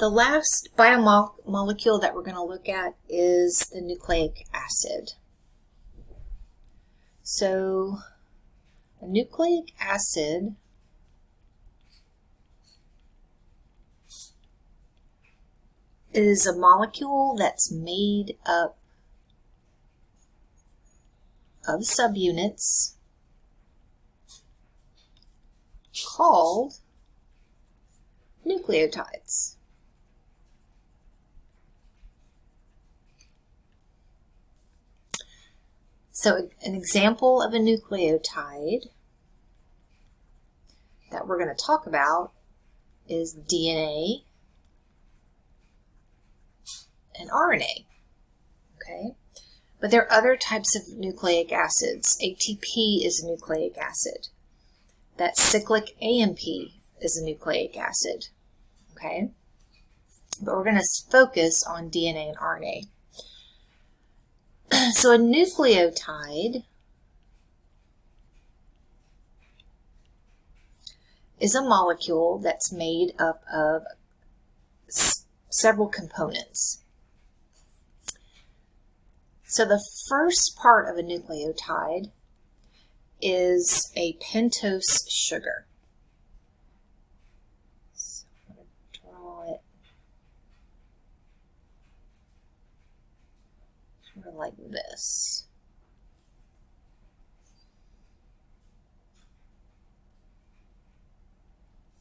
The last biomolecule that we're going to look at is the nucleic acid. So, a nucleic acid is a molecule that's made up of subunits called nucleotides. So an example of a nucleotide that we're going to talk about is DNA and RNA. Okay? But there are other types of nucleic acids. ATP is a nucleic acid. That cyclic AMP is a nucleic acid. Okay? But we're going to focus on DNA and RNA. So a nucleotide is a molecule that's made up of several components. So the first part of a nucleotide is a pentose sugar. So I'm going to draw it sort of like this.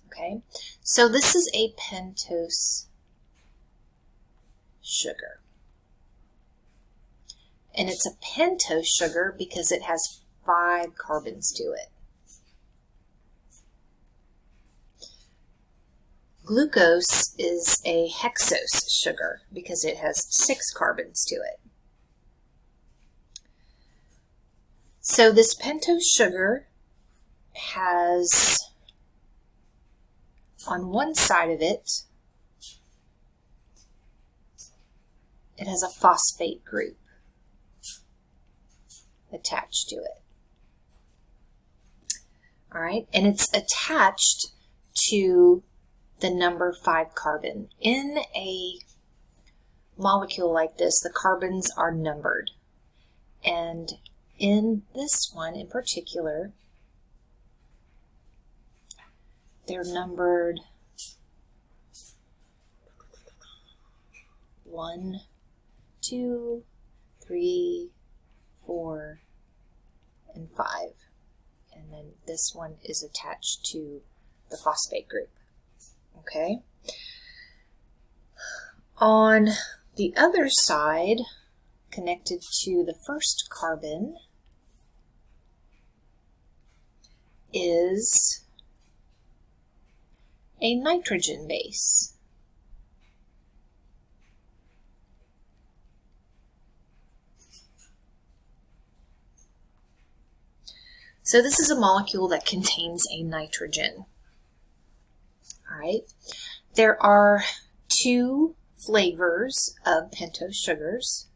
Okay, so this is a pentose sugar. And it's a pentose sugar because it has 5 carbons to it. Glucose is a hexose sugar because it has 6 carbons to it. So this pentose sugar has, on one side of it, it has a phosphate group attached to it. All right, and it's attached to the number 5 carbon. In a molecule like this, the carbons are numbered. And in this one in particular, they're numbered 1, 2, 3, 4, and 5. And then this one is attached to the phosphate group. Okay? On the other side, connected to the first carbon, is a nitrogen base. So this is a molecule that contains a nitrogen. All right. There are 2 flavors of pentose sugars.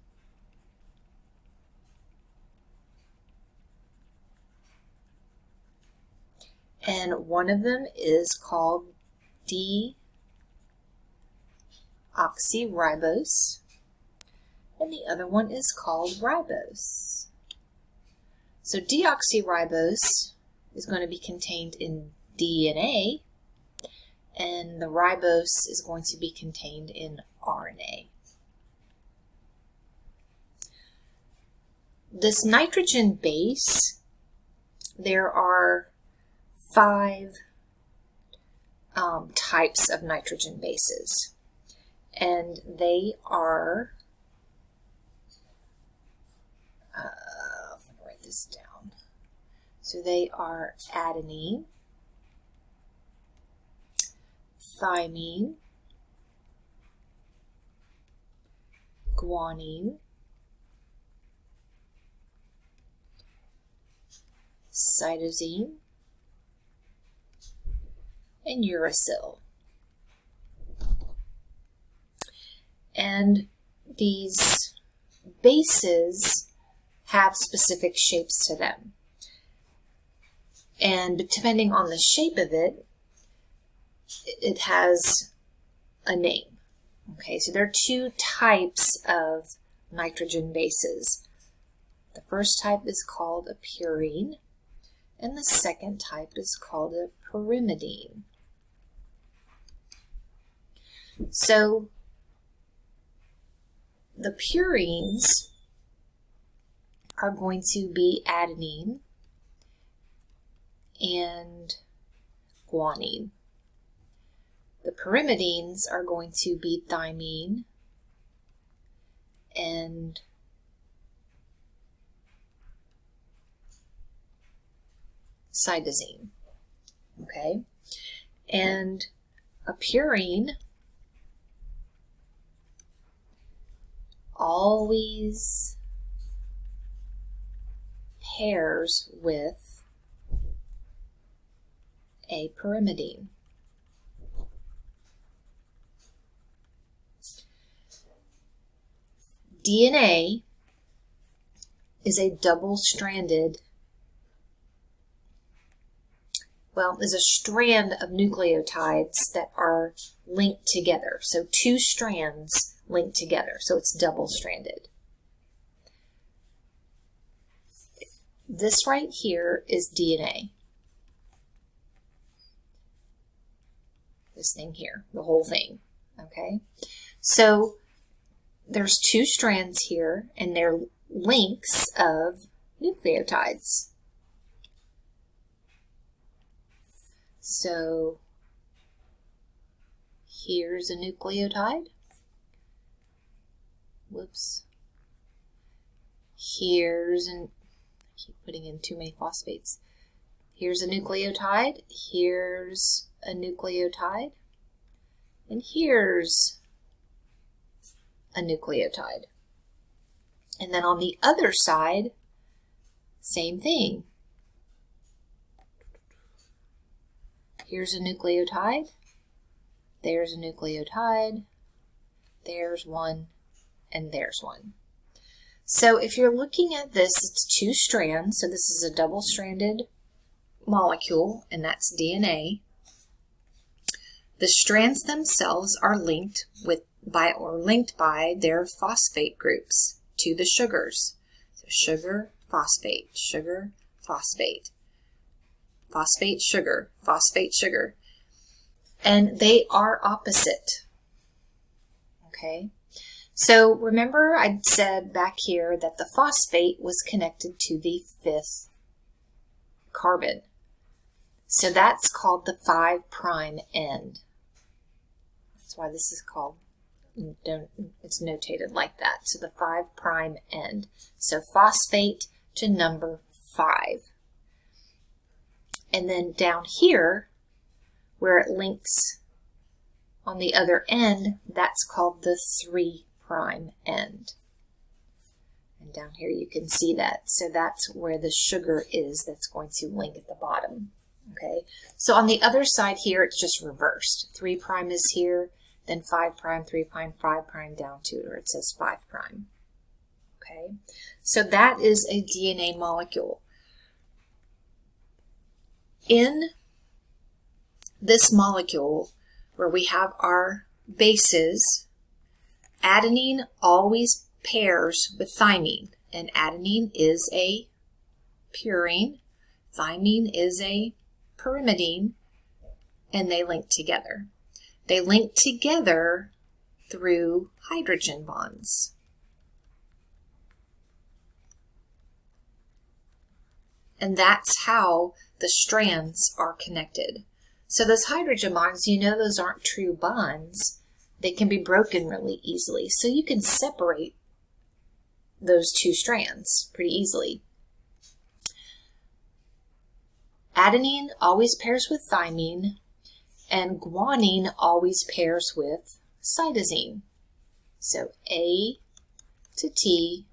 And one of them is called deoxyribose, and the other one is called ribose. So deoxyribose is going to be contained in DNA, and the ribose is going to be contained in RNA. This nitrogen base, there are 5 types of nitrogen bases, and they are, I'm going to write this down. So they are adenine, thymine, guanine, cytosine, and uracil. And these bases have specific shapes to them. And depending on the shape of it, it has a name. Okay, so there are two types of nitrogen bases. The first type is called a purine, and the second type is called a pyrimidine. So the purines are going to be adenine and guanine. The pyrimidines are going to be thymine and cytosine. Okay? And a purine always pairs with a pyrimidine. DNA is a double-stranded, is a strand of nucleotides that are linked together. So two strands linked together, so it's double-stranded. This right here is DNA. This thing here, the whole thing, okay? So there's two strands here, and they're links of nucleotides. So here's a nucleotide. Whoops. I keep putting in too many phosphates. Here's a nucleotide, here's a nucleotide, and here's a nucleotide. And then on the other side, same thing. Here's a nucleotide, there's a nucleotide, there's one, and there's one. So if you're looking at this, it's two strands, so this is a double-stranded molecule, and that's DNA. The strands themselves are linked by their phosphate groups to the sugars. So sugar, phosphate, phosphate, sugar, phosphate, sugar. And they are opposite. Okay? So remember I said back here that the phosphate was connected to the 5th carbon. So that's called the 5' end. That's why this is called, it's notated like that. So the 5' end. So phosphate to number 5. And then down here, where it links on the other end, that's called the 3' end. And down here you can see that. So that's where the sugar is that's going to link at the bottom. Okay, so on the other side here, it's just reversed. 3' is here, then 5', 3', 5' down to where it says 5'. Okay, so that is a DNA molecule. In this molecule, where we have our bases, adenine always pairs with thymine, and adenine is a purine, thymine is a pyrimidine, and they link together. They link together through hydrogen bonds. And that's how the strands are connected. So those hydrogen bonds, you know those aren't true bonds. They can be broken really easily. So you can separate those two strands pretty easily. Adenine always pairs with thymine, and guanine always pairs with cytosine. So A to T,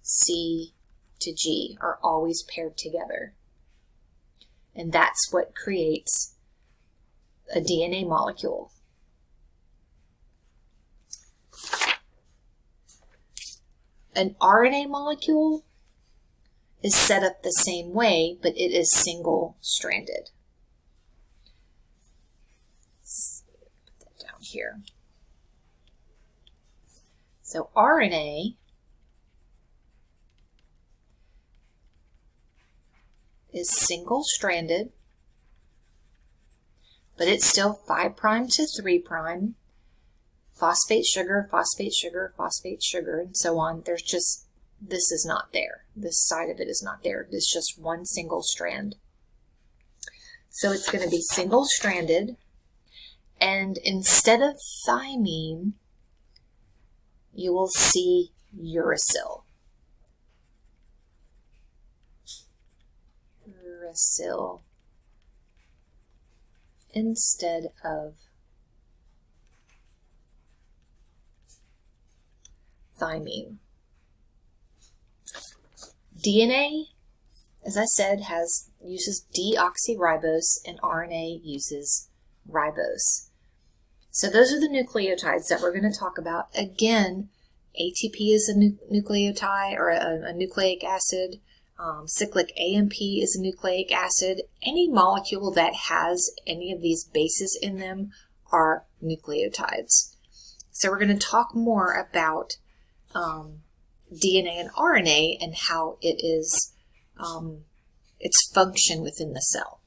C to G are always paired together. And that's what creates a DNA molecule. An RNA molecule is set up the same way, but it is single-stranded. Put that down here. So RNA is single-stranded, but it's still 5' to 3', phosphate sugar, phosphate sugar, phosphate sugar, and so on. There's just, this is not there. This side of it is not there. It's just one single strand. So it's going to be single-stranded, and instead of thymine, you will see uracil. Uracil instead of thymine. DNA, as I said, uses deoxyribose, and RNA uses ribose. So those are the nucleotides that we're going to talk about. Again, ATP is a nucleotide or a nucleic acid. Cyclic AMP is a nucleic acid. Any molecule that has any of these bases in them are nucleotides. So we're going to talk more about DNA and RNA and how it is its function within the cell.